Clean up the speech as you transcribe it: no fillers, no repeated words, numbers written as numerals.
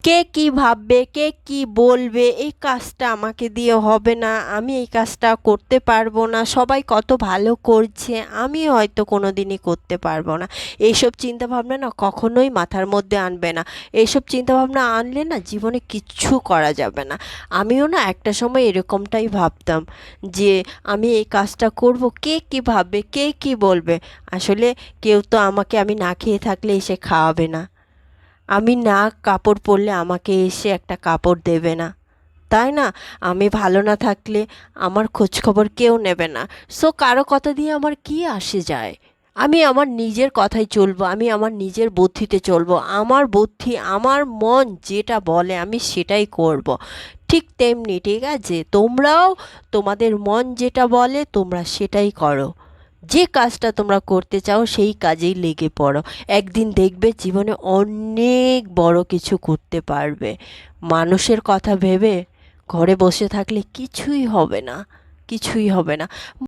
কে কি ভাববে, কে কি বলবে, এই কাজটা আমাকে দিয়ে হবে না, আমি এই কাজটা করতে পারবো না, সবাই কত ভালো করছে, আমি হয়তো কোনোদিনই করতে পারবো না। এইসব চিন্তা ভাবনা না কখনোই মাথার মধ্যে আনবে না। এইসব চিন্তা ভাবনা আনলে না জীবনে কিচ্ছু করা যাবে না। আমিও না একটা সময় এরকমটাই ভাবতাম যে আমি এই কাজটা করব, কে কি ভাববে, কে কি বলবে। আসলে কেউ তো আমাকে আমি না খেয়ে থাকলে এসে খাওয়াবে না, আমি না কাপড় পরলে আমাকে এসে একটা কাপড় দেবে না, তাই না? আমি ভালো না থাকলে আমার খোঁজ খবর কেউ নেবে না। সো কারো কথা দিয়ে আমার কি আসে যায়? আমি আমার নিজের কথায় চলবো, আমি আমার নিজের বুদ্ধিতে চলবো, আমার বুদ্ধি আমার মন যেটা বলে আমি সেটাই করব। ঠিক তেমনি, ঠিক আছে, তোমরাও তোমাদের মন যেটা বলে তোমরা সেটাই করো। যে কাজটা তোমরা করতে চাও সেই কাজেই লেগে পড়ো। একদিন দেখবে জীবনে অনেক বড় কিছু করতে পারবে। মানুষের কথা ভেবে ঘরে বসে থাকলে কিছুই হবে না, কিছুই হবে না।